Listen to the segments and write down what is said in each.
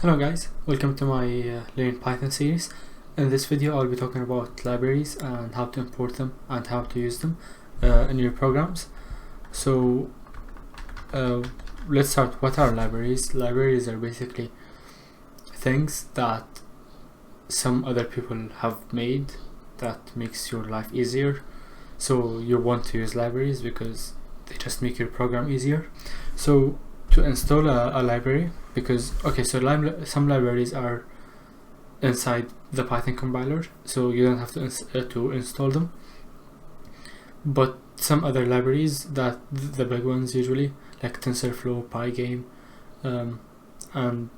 Hello guys, welcome to my Learn Python series. In this video I'll be talking about libraries and how to import them and how to use them in your programs. So let's start. What are libraries? Libraries are basically things that some other people have made that makes your life easier. So you want to use libraries because they just make your program easier. So to install a library, because some libraries are inside the Python compiler, so you don't have to install them. But some other libraries, that the big ones usually, like TensorFlow, Pygame, and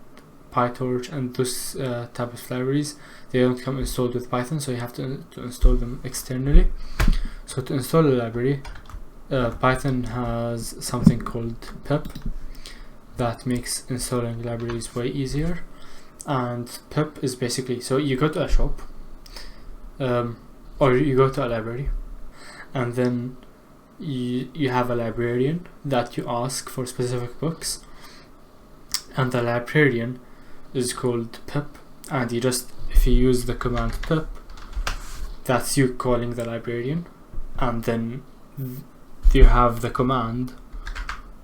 PyTorch, and those type of libraries, they don't come installed with Python, so you have to install them externally. So to install a library, Python has something called pip that makes installing libraries way easier. And pip is basically, so you go to a shop or you go to a library, and then you have a librarian that you ask for specific books, and the librarian is called pip, and if you use the command pip, that's you calling the librarian, and then you have the command,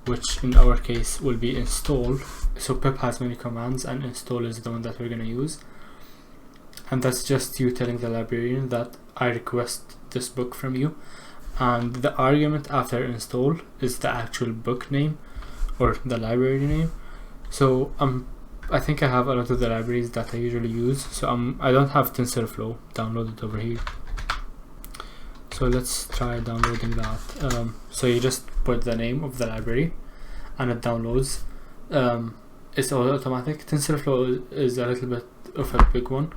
which in our case will be install. So pip has many commands and install is the one that we're going to use, and that's just you telling the librarian that I request this book from you, and the argument after install is the actual book name or the library name. So I think I have a lot of the libraries that I usually use, so I don't have TensorFlow downloaded over here. So let's try downloading that. So you just put the name of the library and it downloads. It's all automatic. TensorFlow is a little bit of a big one.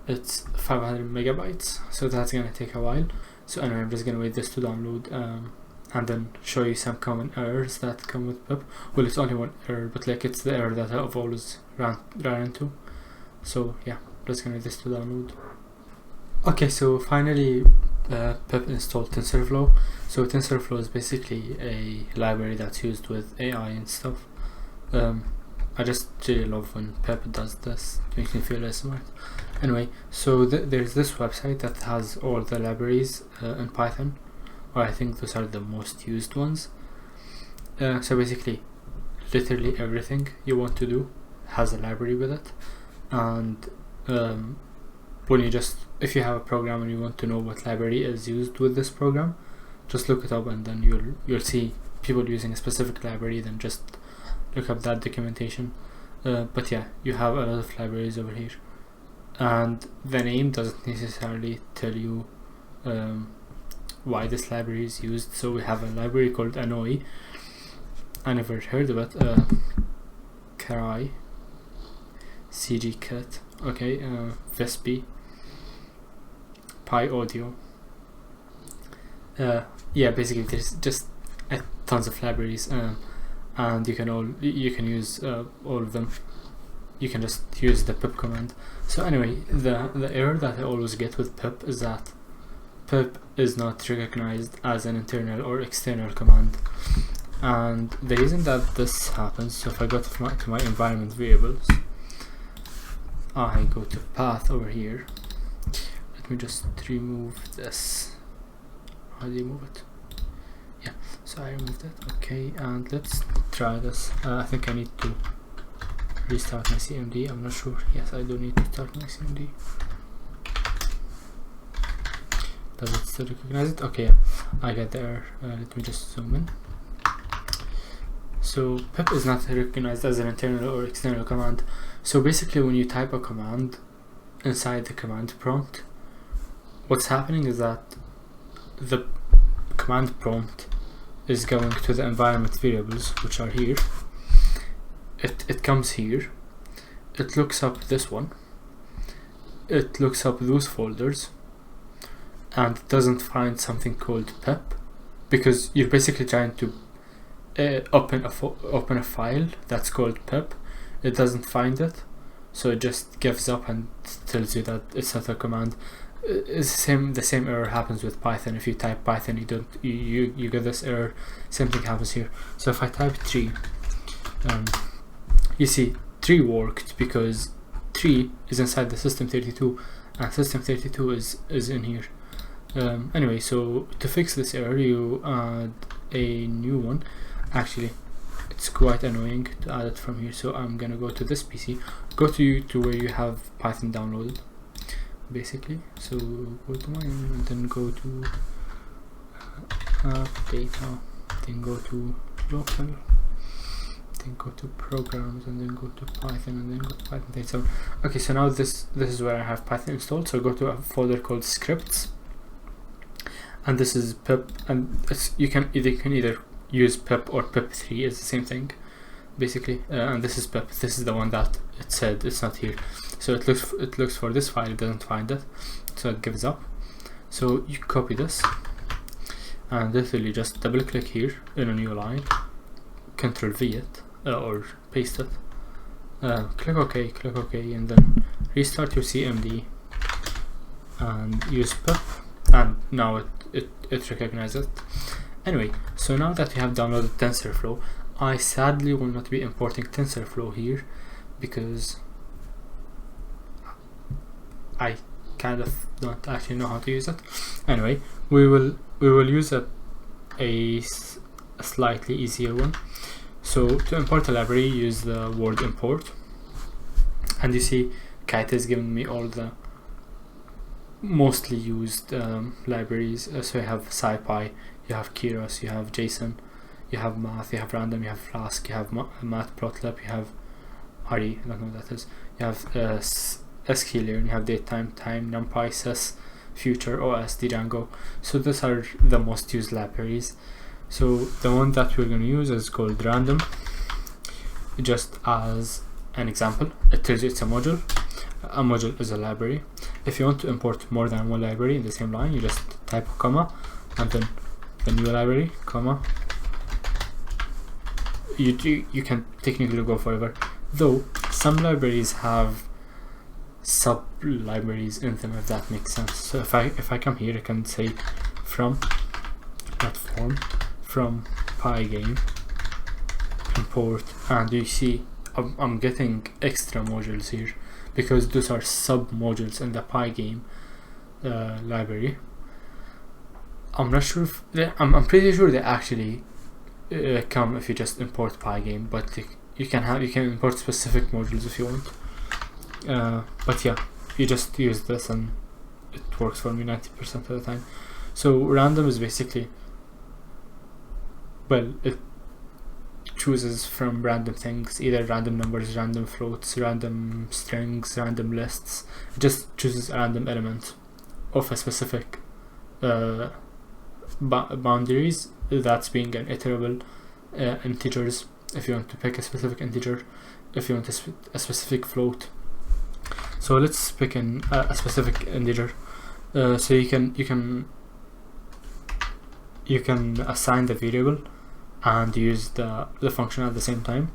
It's 500 megabytes, so that's gonna take a while. So anyway, I'm just gonna wait this to download and then show you some common errors that come with pip. Well, it's only one error, but like it's the error that I've always ran into. So yeah, let's gonna wait this to download. Okay, so finally pip installed TensorFlow. So TensorFlow is basically a library that's used with AI and stuff. I just really love when pip does this. It makes me feel less smart. Anyway, so there's this website that has all the libraries in Python, or I think those are the most used ones. So basically, literally everything you want to do has a library with it, and if you have a program and you want to know what library is used with this program, just look it up, and then you'll see people using a specific library. Then just look up that documentation. But yeah, you have a lot of libraries over here, and the name doesn't necessarily tell you why this library is used. So we have a library called Annoy. I never heard of it. Karai, CGKit, okay, Vespi, PyAudio. Yeah, basically there's just tons of libraries, and you can use all of them. You can just use the pip command. So anyway, the error that I always get with pip is that pip is not recognized as an internal or external command, and the reason that this happens, so if I go to my environment variables, I go to path over here. Let me just remove this. How do you move it? Yeah, so I removed it. Okay, and let's try this. I think I need to restart my CMD. I'm not sure. Yes, I do need to start my CMD. Does it still recognize it? Okay, yeah, I get the error. Let me just zoom in. So pip is not recognized as an internal or external command. So basically, when you type a command inside the command prompt, what's happening is that the command prompt is going to the environment variables, which are here. It comes here, it looks up this one, it looks up those folders, and it doesn't find something called pip, because you're basically trying to open a file that's called pip. It doesn't find it, so it just gives up and tells you that it's not a command. It's the same error happens with Python. If you type Python, you get this error. Same thing happens here. So if I type tree, you see 3 worked because 3 is inside the system32 and system32 is in here. Anyway, so to fix this error, you add a new one. Actually, it's quite annoying to add it from here, so I'm gonna go to this PC, go to where you have Python downloaded, basically. So go to mine and then go to data, then go to local, then go to programs, and then go to Python, and then go to Python 37. Okay, so now this is where I have Python installed. So go to a folder called scripts, and this is pip, and you can either use pip or pip3, is the same thing basically. And this is pip. This is the one that it said it's not here, so it looks for this file, it doesn't find it, so it gives up. So you copy this and literally just double click here in a new line, Ctrl V it, or paste it, click OK, and then restart your CMD and use pip, and now it recognizes it. Anyway, so now that we have downloaded TensorFlow, I sadly will not be importing TensorFlow here because I kind of don't actually know how to use it. Anyway, we will use a slightly easier one. So to import a library, use the word import, and you see Kite has given me all the mostly used libraries. So you have SciPy, you have Keras, you have JSON, you have math, you have random, you have Flask, you have matplotlib, you have RE, I don't know what that is, you have sklearn, you have datetime, time, numpy, sys, future, os, django. So these are the most used libraries. So the one that we're going to use is called random. Just as an example, it tells you it's a module. A module is a library. If you want to import more than one library in the same line, you just type a comma and then the new library, comma. You can technically go forever, though some libraries have sub libraries in them, if that makes sense. So if I come here, I can say from pygame import, and you see I'm getting extra modules here because those are sub modules in the pygame library. I'm not sure if I'm pretty sure they actually come if you just import pygame, but you can import specific modules if you want. But yeah, you just use this and it works for me 90% of the time. So random is basically, well, it chooses from random things, either random numbers, random floats, random strings, random lists. It just chooses a random element of a specific boundaries, that's being an iterable integers, if you want to pick a specific integer, if you want a specific float. So let's pick a specific integer. So you can assign the variable and use the function at the same time.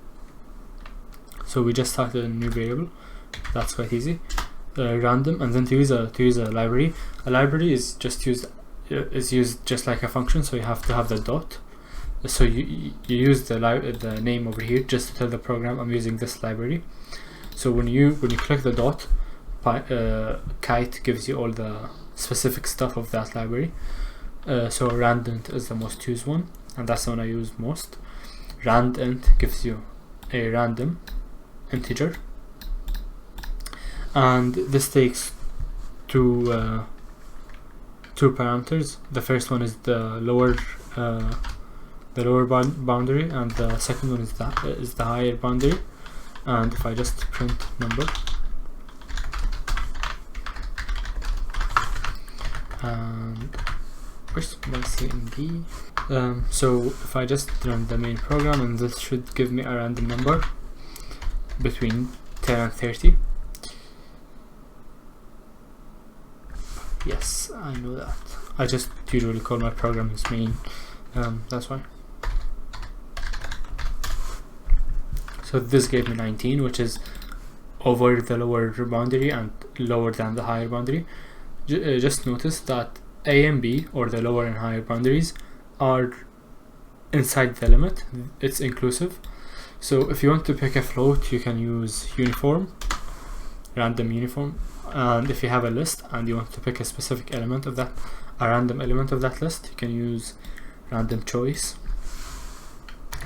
So we just started a new variable. That's quite easy. Random, and then to use a library. A library is used just like a function, so you have to have the dot. So you use the name over here just to tell the program I'm using this library. So when you click the dot, Kite gives you all the specific stuff of that library. So randint is the most used one, and that's the one I use most. Randint gives you a random integer, and this takes two parameters. The first one is the lower boundary, and the second one is the higher boundary. And if I just print number, and where's my CMD? So if I just run the main program, and this should give me a random number between 10 and 30. Yes, I know that. I just usually call my programs main, that's why. So this gave me 19, which is over the lower boundary and lower than the higher boundary. Just notice that A and B, or the lower and higher boundaries, are inside the limit. It's inclusive. So if you want to pick a float, you can use uniform, random uniform, and if you have a list and you want to pick a specific element of that, a random element of that list, you can use random choice.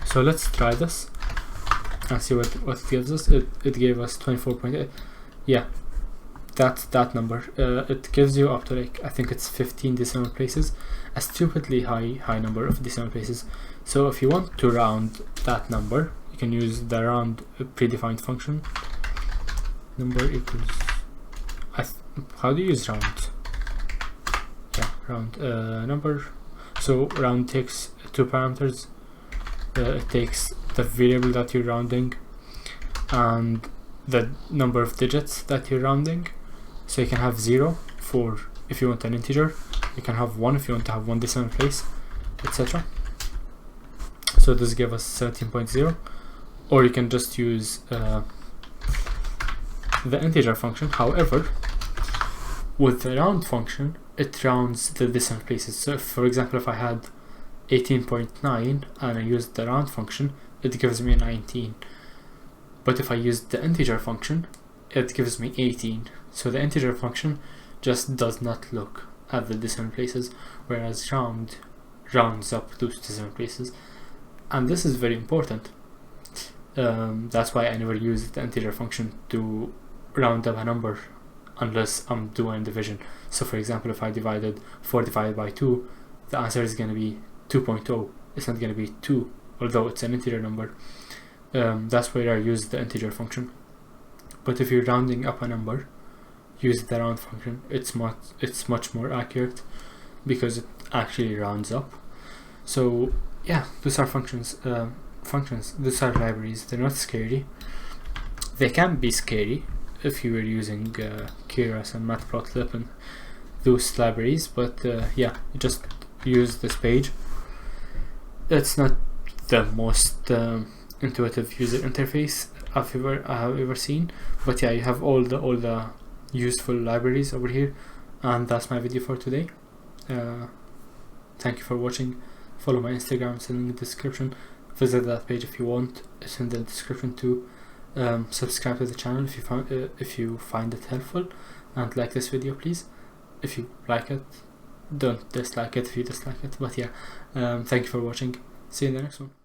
So let's try this and see what it gives us. It gave us 24.8. Yeah, that's that number. It gives you up to like, I think it's 15 decimal places, a stupidly high number of decimal places. So if you want to round that number, you can use the round predefined function. Number equals, how do you use round? Yeah, round number. So round takes two parameters. It takes the variable that you're rounding and the number of digits that you're rounding. So you can have 0 for if you want an integer, you can have 1 if you want to have one decimal place, etc. So this gives us 17.0, or you can just use the integer function. However, with the round function, it rounds the decimal places. So if, for example, if I had 18.9 and I used the round function, it gives me 19. But if I use the integer function, it gives me 18. So the integer function just does not look at the decimal places, whereas round rounds up those decimal places. And this is very important. That's why I never use the integer function to round up a number unless I'm doing division. So for example, if I divided 4 divided by 2, the answer is going to be 2.0. It's not going to be 2, although it's an integer number. That's where I use the integer function. But if you're rounding up a number, use the round function. It's much more accurate because it actually rounds up. So yeah, those are functions. These are libraries. They're not scary. They can be scary if you were using Keras and Matplotlib and those libraries, but yeah, just use this page. It's not the most intuitive user interface I have ever seen, but yeah, you have all the useful libraries over here. And that's my video for today. Thank you for watching. Follow my Instagram, it's in the description. Visit that page if you want, it's in the description too. Subscribe to the channel if you find it helpful, and like this video please. If you like it, don't dislike it if you dislike it. But yeah, thank you for watching. See you in the next one.